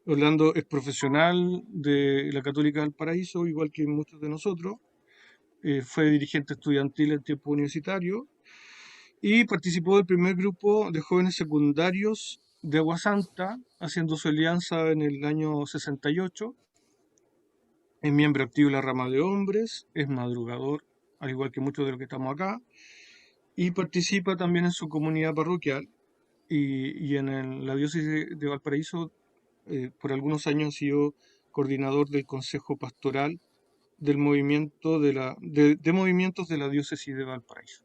Orlando es profesional de la Católica del Paraíso, igual que muchos de nosotros. Fue dirigente estudiantil en tiempo universitario y participó del primer grupo de jóvenes secundarios de Agua Santa, haciendo su alianza en el año 68. Es miembro activo de la rama de hombres, es madrugador, al igual que muchos de los que estamos acá, y participa también en su comunidad parroquial y en la diócesis de Valparaíso. Por algunos años ha sido coordinador del Consejo Pastoral del movimiento de movimientos de la diócesis de Valparaíso.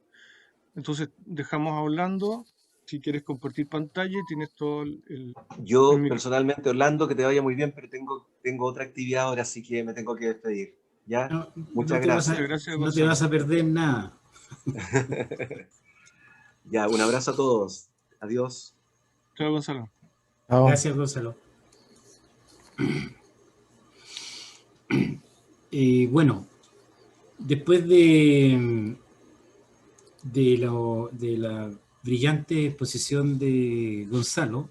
Entonces, dejamos hablando. Si quieres compartir pantalla, tienes todo el Yo micrófono. personalmente, Orlando, que te vaya muy bien, pero tengo otra actividad ahora, así que me tengo que despedir. ¿Ya? No, Muchas Muchas gracias. gracias, no te Gonzalo. vas a perder nada. Ya, un abrazo a todos. Adiós. Chao, Gonzalo. Chao. Gracias, Gonzalo. Bueno, después de la brillante exposición de Gonzalo,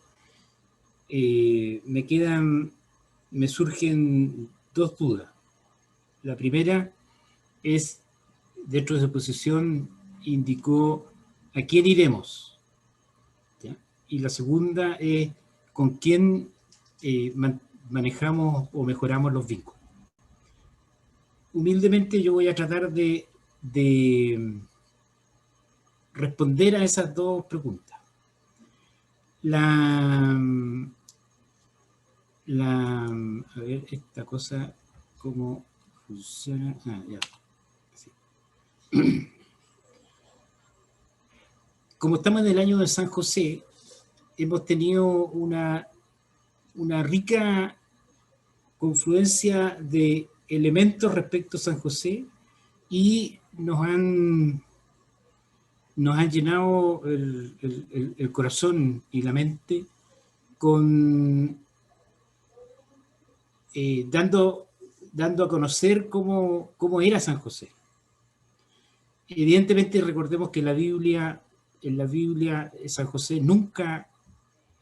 me surgen dos dudas. La primera es, dentro de su exposición, indicó a quién iremos, ¿ya? Y la segunda es con quién manejamos o mejoramos los vínculos. Humildemente yo voy a tratar de responder a esas dos preguntas. A ver, esta cosa, ¿cómo funciona? Ah, ya. Sí. Como estamos en el año de San José, hemos tenido una rica confluencia de elementos respecto a San José y nos han llenado el corazón y la mente con dando a conocer cómo era San José. Evidentemente recordemos que en la Biblia San José nunca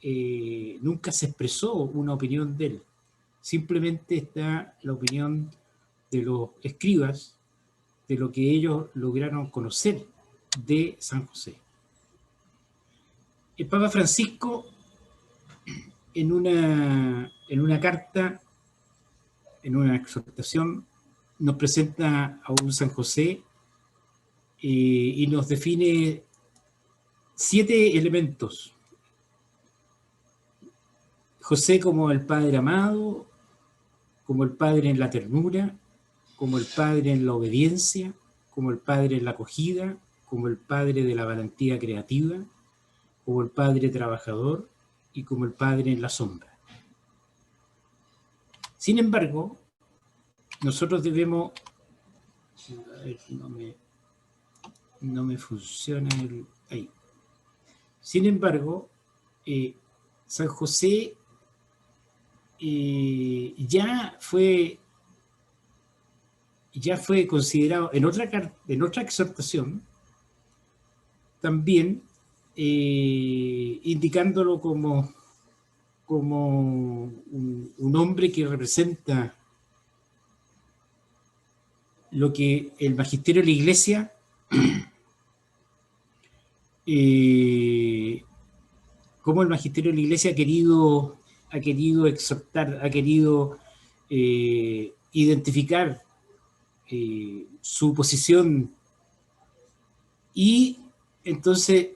se expresó una opinión de él. Simplemente está la opinión de los escribas, de lo que ellos lograron conocer de San José. El Papa Francisco, en una carta, en una exhortación, nos presenta a un San José y nos define 7 elementos. José como el padre amado, como el padre en la ternura, como el padre en la obediencia, como el padre en la acogida, como el padre de la valentía creativa, como el padre trabajador y como el padre en la sombra. Sin embargo, nosotros debemos... A ver, no me funciona ahí. Sin embargo, San José ya fue considerado en otra exhortación, también indicándolo como un hombre que representa lo que el magisterio de la Iglesia cómo el magisterio de la Iglesia ha querido exhortar, ha querido identificar su posición. Y entonces,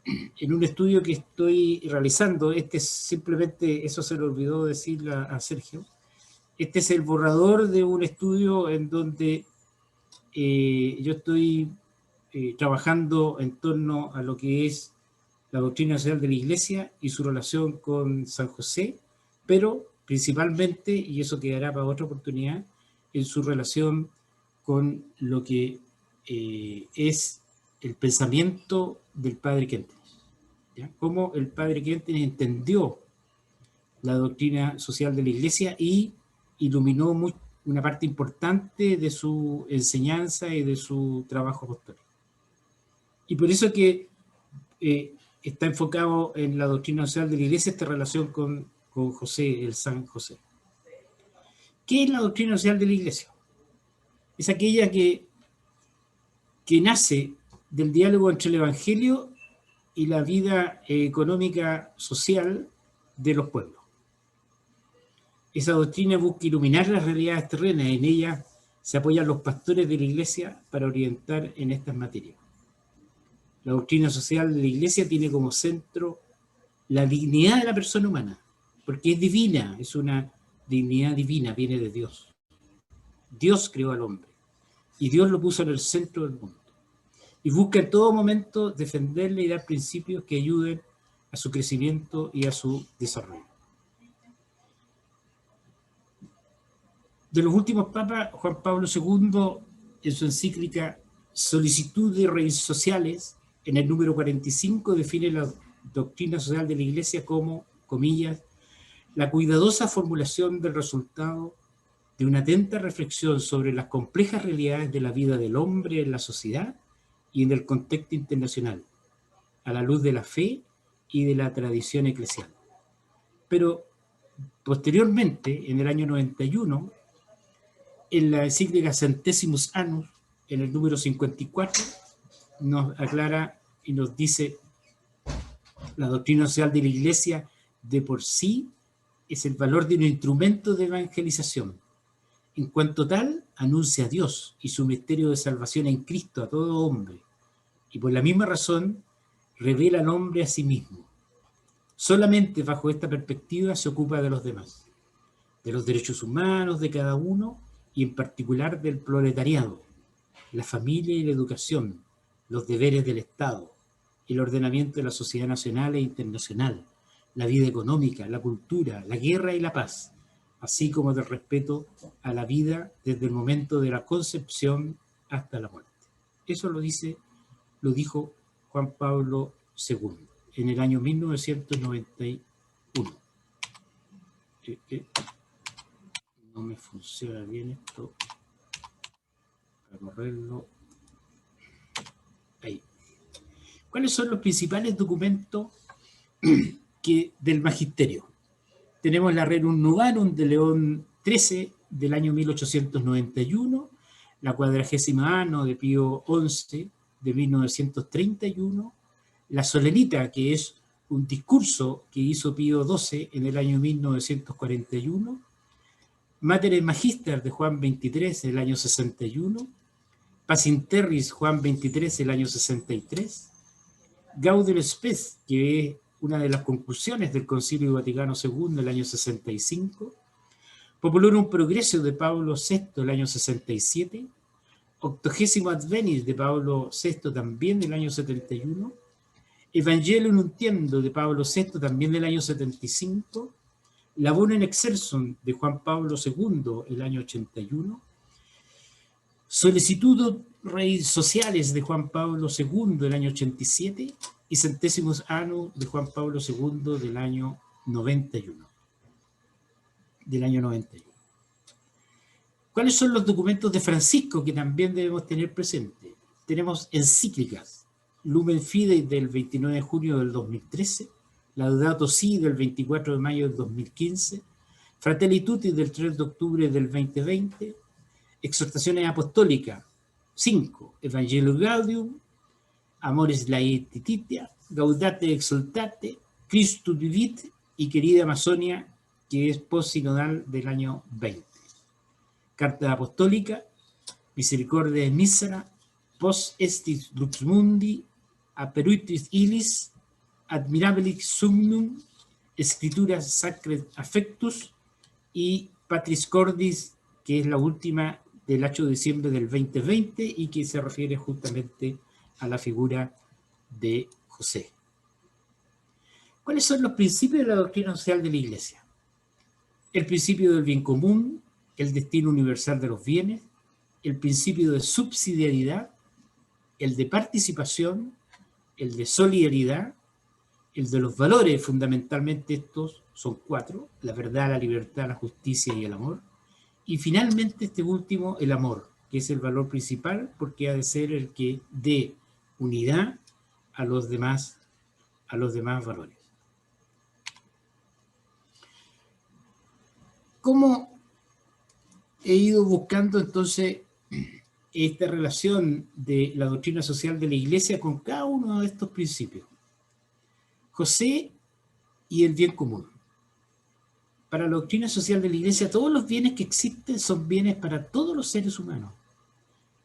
en un estudio que estoy realizando, simplemente, eso se le olvidó decir a Sergio, este es el borrador de un estudio en donde yo estoy trabajando en torno a lo que es la doctrina social de la Iglesia y su relación con San José, pero principalmente, y eso quedará para otra oportunidad, en su relación con lo que es el pensamiento del Padre Quentin. ¿Ya? Cómo el Padre Quentin entendió la doctrina social de la Iglesia y iluminó una parte importante de su enseñanza y de su trabajo apostólico. Y por eso que está enfocado en la doctrina social de la Iglesia, esta relación con con José, el San José. ¿Qué es la doctrina social de la Iglesia? Es aquella que nace del diálogo entre el Evangelio y la vida económica social de los pueblos. Esa doctrina busca iluminar las realidades terrenas. En ella se apoyan los pastores de la Iglesia para orientar en estas materias. La doctrina social de la Iglesia tiene como centro la dignidad de la persona humana, porque es divina, es una dignidad divina, viene de Dios. Dios creó al hombre y Dios lo puso en el centro del mundo. Y busca en todo momento defenderle y dar principios que ayuden a su crecimiento y a su desarrollo. De los últimos papas, Juan Pablo II, en su encíclica Solicitud de Raíces Sociales, en el número 45, define la doctrina social de la Iglesia como, comillas, la cuidadosa formulación del resultado de una atenta reflexión sobre las complejas realidades de la vida del hombre en la sociedad y en el contexto internacional, a la luz de la fe y de la tradición eclesial. Pero posteriormente, en el año 91, en la encíclica Centesimus Annus, en el número 54, nos aclara y nos dice: la doctrina social de la Iglesia de por sí es el valor de un instrumento de evangelización. En cuanto tal, anuncia a Dios y su misterio de salvación en Cristo a todo hombre, y por la misma razón revela al hombre a sí mismo. Solamente bajo esta perspectiva se ocupa de los demás, de los derechos humanos de cada uno y en particular del proletariado, la familia y la educación, los deberes del Estado, el ordenamiento de la sociedad nacional e internacional, la vida económica, la cultura, la guerra y la paz, así como del respeto a la vida desde el momento de la concepción hasta la muerte. Eso lo dijo Juan Pablo II en el año 1991. No me funciona bien esto. Para correrlo. Ahí. ¿Cuáles son los principales documentos del magisterio? Tenemos la Rerum Novarum de León XIII del año 1891, la 40ª Anno de Pío XI de 1931, la Solenita, que es un discurso que hizo Pío XII en el año 1941, Mater Magister de Juan XXIII del año 61, Pacem Terris Juan XXIII del año 63, Gaudium Spes, que es una de las conclusiones del Concilio Vaticano II del año 65, Populorum Progressio de Pablo VI del año 67, Octogésimo Advenis de Pablo VI también del año 71, Evangelio Nuntiendo de Pablo VI también del año 75, Labor in Excelsom de Juan Pablo II el año 81, Solicitud Raíces Sociales de Juan Pablo II del año 87 y Centesimus Annus de Juan Pablo II del año 91. ¿Cuáles son los documentos de Francisco que también debemos tener presentes? Tenemos encíclicas: Lumen Fidei del 29 de junio del 2013, Laudato Si del 24 de mayo del 2015, Fratelli Tutti del 3 de octubre del 2020, Exhortaciones Apostólicas 5, Evangelio Gaudium, Amoris Laetitia, Gaudate Exultate, Christus Vivit y Querida Amazonia, que es post-sinodal del año 20. Carta Apostólica, Misericordia Mísera, Post Estis Lux Mundi, Aperuitis Illis, Admirabilis Summum, Escrituras Sacred Affectus y Patris Cordis, que es la última del 8 de diciembre del 2020 y que se refiere justamente a la figura de José. ¿Cuáles son los principios de la doctrina social de la Iglesia? El principio del bien común, el destino universal de los bienes, el principio de subsidiariedad, el de participación, el de solidaridad, el de los valores, fundamentalmente estos son 4, la verdad, la libertad, la justicia y el amor, y finalmente este último, el amor, que es el valor principal porque ha de ser el que dé unidad a los demás valores. ¿Cómo he ido buscando entonces esta relación de la doctrina social de la Iglesia con cada uno de estos principios? José y el bien común. Para la doctrina social de la Iglesia, todos los bienes que existen son bienes para todos los seres humanos.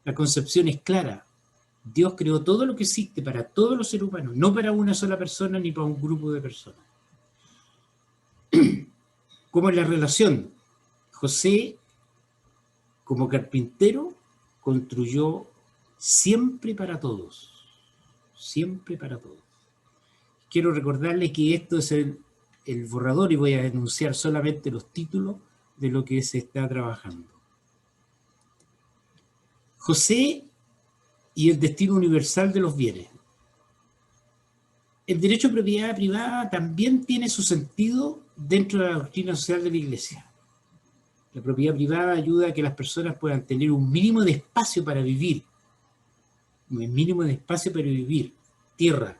La concepción es clara. Dios creó todo lo que existe para todos los seres humanos, no para una sola persona ni para un grupo de personas. ¿Cómo es la relación? José, como carpintero, construyó siempre para todos. Siempre para todos. Quiero recordarles que esto es el borrador y voy a denunciar solamente los títulos de lo que se está trabajando. José y el destino universal de los bienes. El derecho a propiedad privada también tiene su sentido dentro de la doctrina social de la Iglesia. La propiedad privada ayuda a que las personas puedan tener un mínimo de espacio para vivir. Un mínimo de espacio para vivir. Tierra,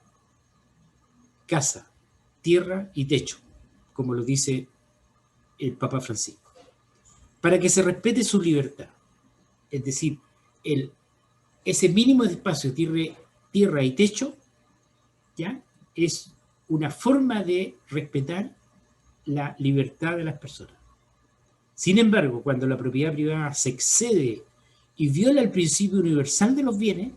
casa, tierra y techo, como lo dice el Papa Francisco. Para que se respete su libertad. Es decir, ese mínimo de espacio, tierra y techo, ¿ya?, es una forma de respetar la libertad de las personas. Sin embargo, cuando la propiedad privada se excede y viola el principio universal de los bienes,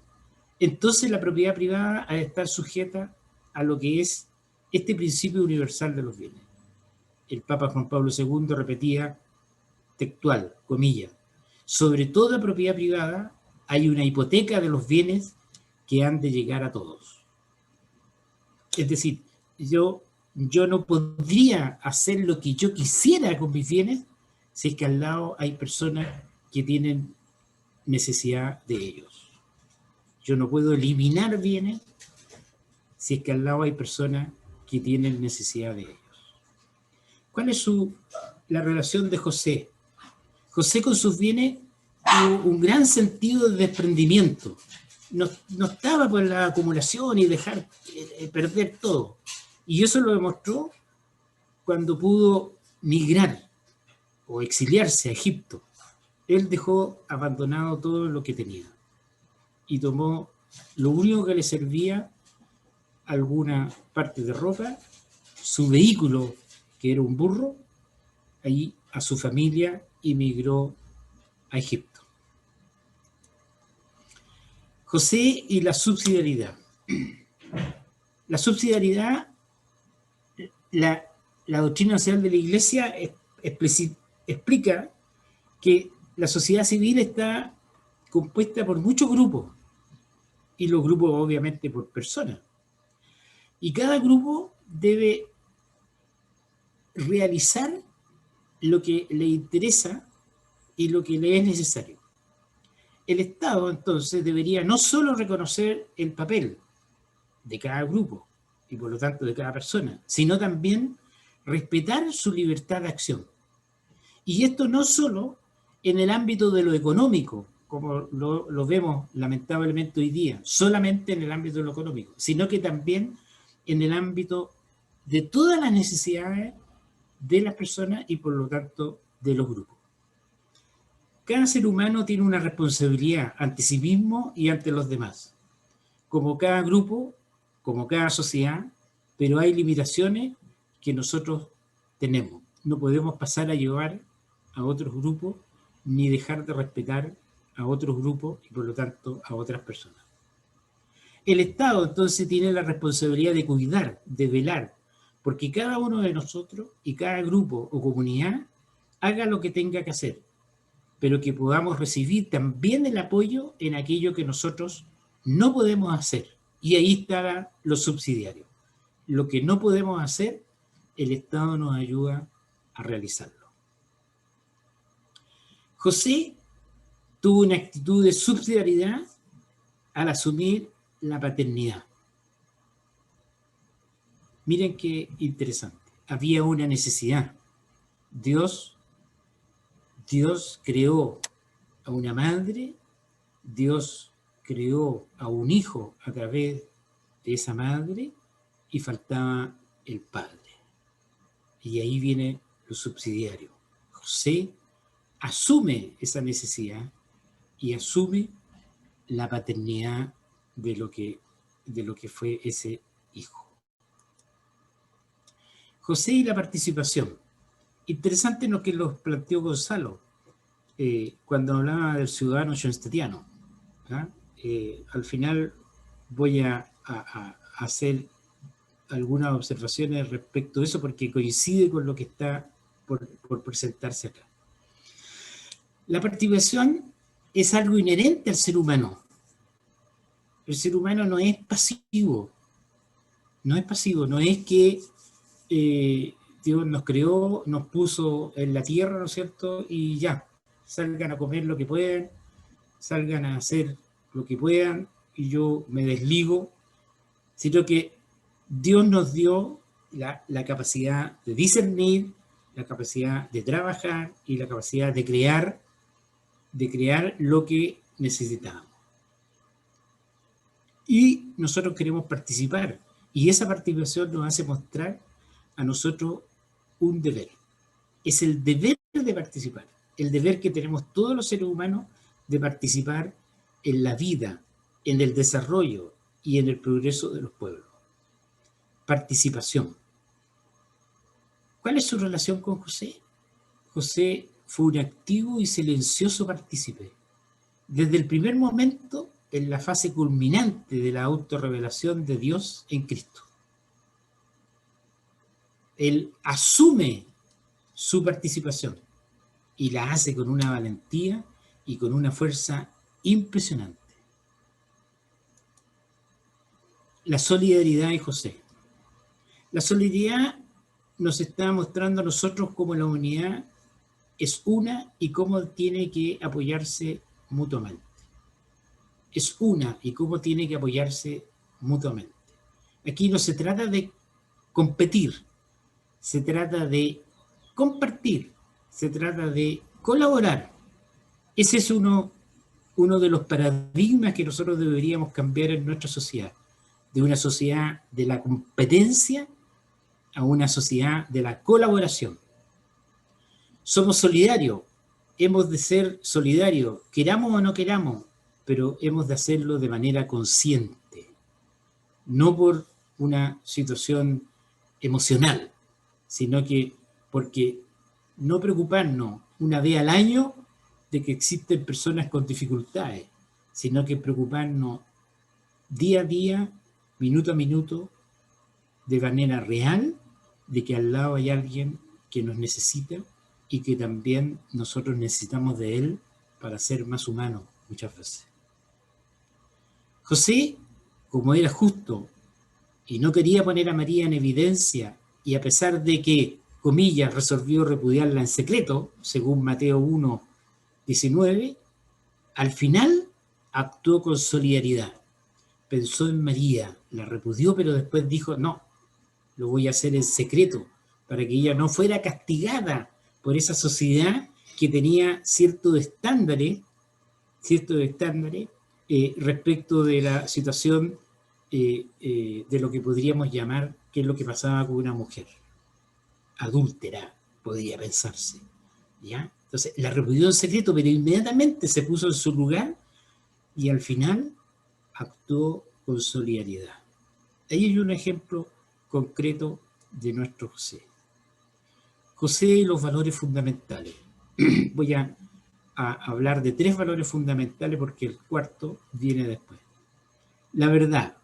entonces la propiedad privada ha de estar sujeta a lo que es este principio universal de los bienes. El Papa Juan Pablo II repetía textual, comillas, sobre toda propiedad privada hay una hipoteca de los bienes que han de llegar a todos. Es decir, yo no podría hacer lo que yo quisiera con mis bienes si es que al lado hay personas que tienen necesidad de ellos. Yo no puedo eliminar bienes si es que al lado hay personas que tienen necesidad de ellos. ¿Cuál es la relación de José? José con sus bienes tuvo un gran sentido de desprendimiento. No estaba por la acumulación y dejar perder todo. Y eso lo demostró cuando pudo migrar o exiliarse a Egipto. Él dejó abandonado todo lo que tenía y tomó lo único que le servía, alguna parte de ropa, su vehículo, que era un burro, ahí a su familia, y migró a Egipto. José y la subsidiariedad. La subsidiariedad, la doctrina social de la Iglesia explica que la sociedad civil está compuesta por muchos grupos, y los grupos obviamente por personas. Y cada grupo debe realizar lo que le interesa y lo que le es necesario. El Estado, entonces, debería no solo reconocer el papel de cada grupo y por lo tanto de cada persona, sino también respetar su libertad de acción. Y esto no solo en el ámbito de lo económico, como lo vemos lamentablemente hoy día, solamente en el ámbito de lo económico, sino que también en el ámbito de todas las necesidades de las personas y por lo tanto de los grupos. Cada ser humano tiene una responsabilidad ante sí mismo y ante los demás, como cada grupo, como cada sociedad, pero hay limitaciones que nosotros tenemos. No podemos pasar a llevar a otros grupos ni dejar de respetar a otros grupos y por lo tanto a otras personas. El Estado entonces tiene la responsabilidad de cuidar, de velar, porque cada uno de nosotros y cada grupo o comunidad haga lo que tenga que hacer, pero que podamos recibir también el apoyo en aquello que nosotros no podemos hacer. Y ahí está lo subsidiario. Lo que no podemos hacer, el Estado nos ayuda a realizarlo. José tuvo una actitud de subsidiariedad al asumir la paternidad. Miren qué interesante. Había una necesidad. Dios creó a una madre, Dios creó a un hijo a través de esa madre y faltaba el padre. Y ahí viene lo subsidiario. José asume esa necesidad y asume la paternidad de lo que fue ese hijo. José y la participación. Interesante lo que los planteó Gonzalo cuando hablaba del ciudadano schoenstetiano. Al final voy a hacer algunas observaciones respecto a eso porque coincide con lo que está por presentarse acá. La participación es algo inherente al ser humano. El ser humano no es pasivo. No es pasivo, no es que Dios nos creó, nos puso en la tierra, ¿no es cierto? Y ya, salgan a comer lo que puedan, salgan a hacer lo que puedan y yo me desligo, sino que Dios nos dio la capacidad de discernir, la capacidad de trabajar y la capacidad de crear lo que necesitamos. Y nosotros queremos participar, y esa participación nos hace mostrar a nosotros un deber. Es el deber de participar, el deber que tenemos todos los seres humanos de participar en la vida, en el desarrollo y en el progreso de los pueblos. Participación. ¿Cuál es su relación con José? José fue un activo y silencioso partícipe. Desde el primer momento, en la fase culminante de la autorrevelación de Dios en Cristo. Él asume su participación y la hace con una valentía y con una fuerza impresionante. La solidaridad de José. La solidaridad nos está mostrando a nosotros cómo la humanidad es una y cómo tiene que apoyarse mutuamente. Es una y cómo tiene que apoyarse mutuamente. Aquí no se trata de competir, se trata de compartir, se trata de colaborar. Ese es uno de los paradigmas que nosotros deberíamos cambiar en nuestra sociedad, de una sociedad de la competencia a una sociedad de la colaboración. Somos solidarios, hemos de ser solidarios, queramos o no queramos, pero hemos de hacerlo de manera consciente, no por una situación emocional, sino que porque no preocuparnos una vez al año de que existen personas con dificultades, sino que preocuparnos día a día, minuto a minuto, de manera real, de que al lado hay alguien que nos necesita y que también nosotros necesitamos de él para ser más humanos muchas veces. José, como era justo y no quería poner a María en evidencia, y a pesar de que, comillas, resolvió repudiarla en secreto, según Mateo 1:19, al final actuó con solidaridad. Pensó en María, la repudió, pero después dijo, no, lo voy a hacer en secreto, para que ella no fuera castigada por esa sociedad que tenía ciertos estándares respecto de la situación de lo que podríamos llamar, qué es lo que pasaba con una mujer adúltera, podría pensarse, ¿ya? Entonces, la repudió en secreto, pero inmediatamente se puso en su lugar y al final actuó con solidaridad. Ahí hay un ejemplo concreto de nuestro José. José y los valores fundamentales. Voy a hablar de 3 valores fundamentales porque el cuarto viene después. La verdad.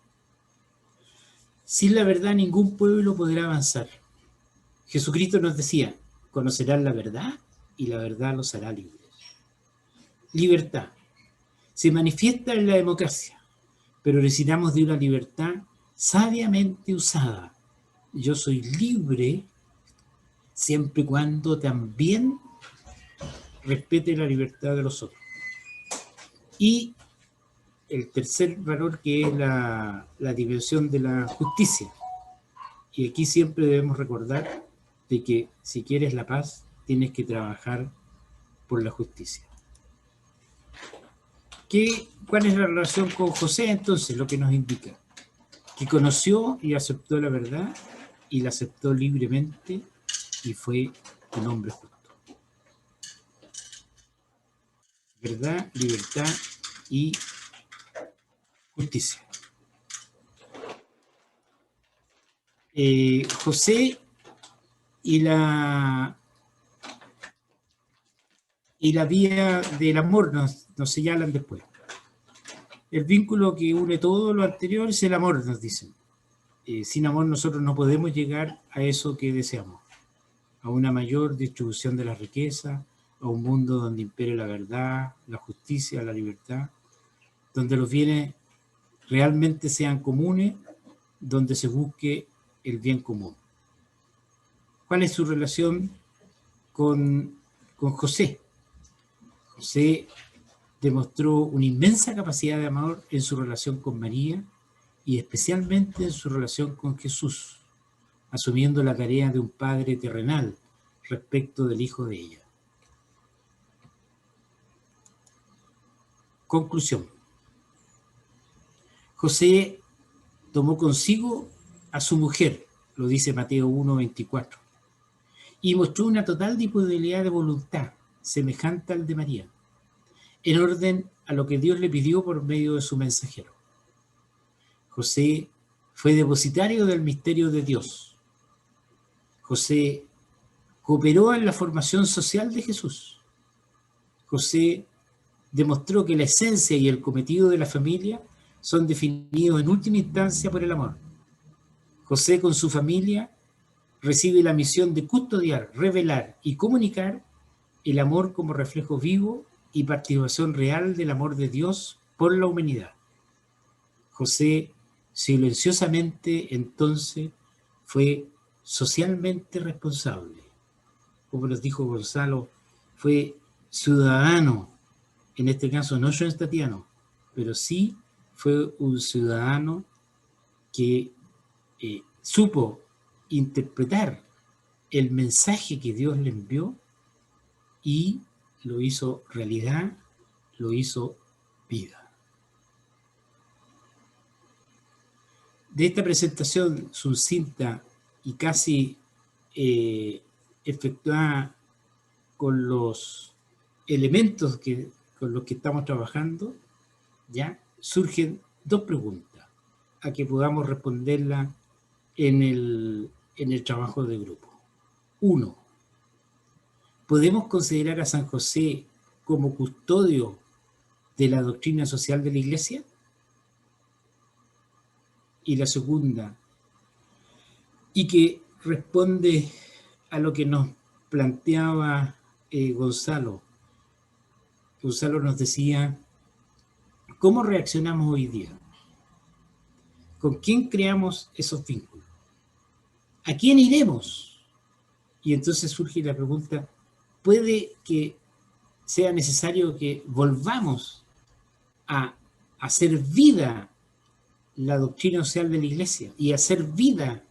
Sin la verdad ningún pueblo podrá avanzar. Jesucristo nos decía, conocerán la verdad y la verdad los hará libres. Libertad. Se manifiesta en la democracia, pero necesitamos de una libertad sabiamente usada. Yo soy libre siempre y cuando también respete la libertad de los otros. Y el tercer valor, que es la dimensión de la justicia. Y aquí siempre debemos recordar de que si quieres la paz, tienes que trabajar por la justicia. ¿Cuál es la relación con José? Entonces, lo que nos indica que conoció y aceptó la verdad y la aceptó libremente y fue un hombre justo. verdad, libertad y justicia. José y la vía del amor nos señalan después. El vínculo que une todo lo anterior es el amor, nos dicen. Sin amor nosotros no podemos llegar a eso que deseamos, a una mayor distribución de la riqueza, a un mundo donde impere la verdad, la justicia, la libertad, donde los bienes realmente sean comunes, donde se busque el bien común. ¿Cuál es su relación con José? José demostró una inmensa capacidad de amor en su relación con María y especialmente en su relación con Jesús, asumiendo la tarea de un padre terrenal respecto del hijo de ella. Conclusión. José tomó consigo a su mujer, lo dice Mateo 1:24, y mostró una total disponibilidad de voluntad, semejante al de María, en orden a lo que Dios le pidió por medio de su mensajero. José fue depositario del misterio de Dios. José cooperó en la formación social de Jesús. José demostró que la esencia y el cometido de la familia son definidos en última instancia por el amor. José con su familia recibe la misión de custodiar, revelar y comunicar el amor como reflejo vivo y participación real del amor de Dios por la humanidad. José silenciosamente entonces fue socialmente responsable. Como nos dijo Gonzalo, fue ciudadano, en este caso no schoenstattiano, pero sí fue un ciudadano que supo interpretar el mensaje que Dios le envió y lo hizo realidad, lo hizo vida. De esta presentación sucinta y casi efectuada con los elementos con los que estamos trabajando, ya surgen dos preguntas a que podamos responderla en el trabajo de grupo. Uno, ¿podemos considerar a San José como custodio de la doctrina social de la Iglesia? Y la segunda, y que responde a lo que nos planteaba Gonzalo. Gonzalo nos decía, ¿cómo reaccionamos hoy día? ¿Con quién creamos esos vínculos? ¿A quién iremos? Y entonces surge la pregunta, ¿puede que sea necesario que volvamos a hacer vida la doctrina social de la Iglesia y hacer vida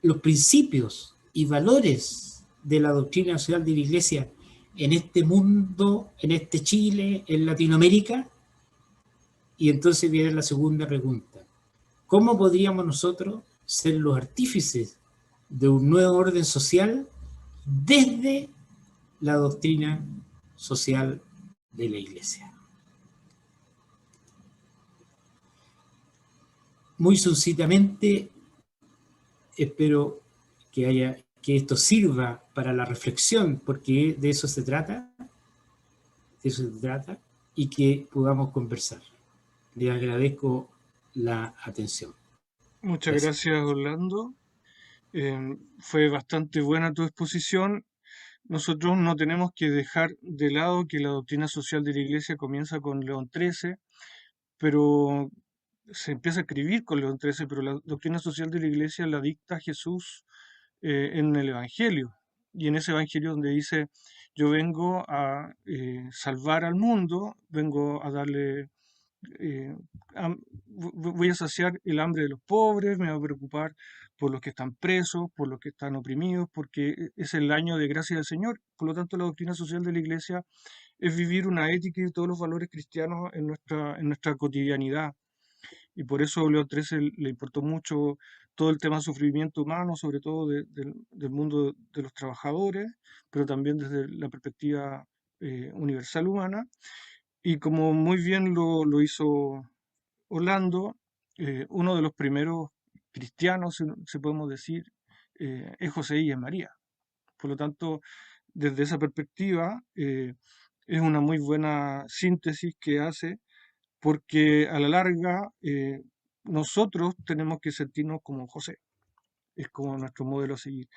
los principios y valores de la doctrina social de la Iglesia en este mundo, en este Chile, en Latinoamérica? Y entonces viene la segunda pregunta. ¿Cómo podríamos nosotros ser los artífices de un nuevo orden social desde la doctrina social de la Iglesia? Muy sucintamente, espero que esto sirva para la reflexión, porque de eso se trata, y que podamos conversar. Les agradezco la atención. Muchas gracias, Orlando. Fue bastante buena tu exposición. Nosotros no tenemos que dejar de lado que la doctrina social de la Iglesia comienza con León XIII, pero se empieza a escribir con León XIII, pero la doctrina social de la Iglesia la dicta Jesús en el Evangelio. Y en ese Evangelio donde dice, yo vengo a salvar al mundo, vengo a darle, eh, voy a saciar el hambre de los pobres, me voy a preocupar por los que están presos, por los que están oprimidos, porque es el año de gracia del Señor. Por lo tanto, la doctrina social de la Iglesia es vivir una ética y todos los valores cristianos en nuestra cotidianidad. Y por eso a León XIII le importó mucho todo el tema del sufrimiento humano, sobre todo del mundo de los trabajadores, pero también desde la perspectiva universal humana. Y como muy bien lo hizo Orlando, uno de los primeros cristianos, si podemos decir, es José y es María. Por lo tanto, desde esa perspectiva, es una muy buena síntesis que hace, porque a la larga nosotros tenemos que sentirnos como José, es como nuestro modelo a seguir.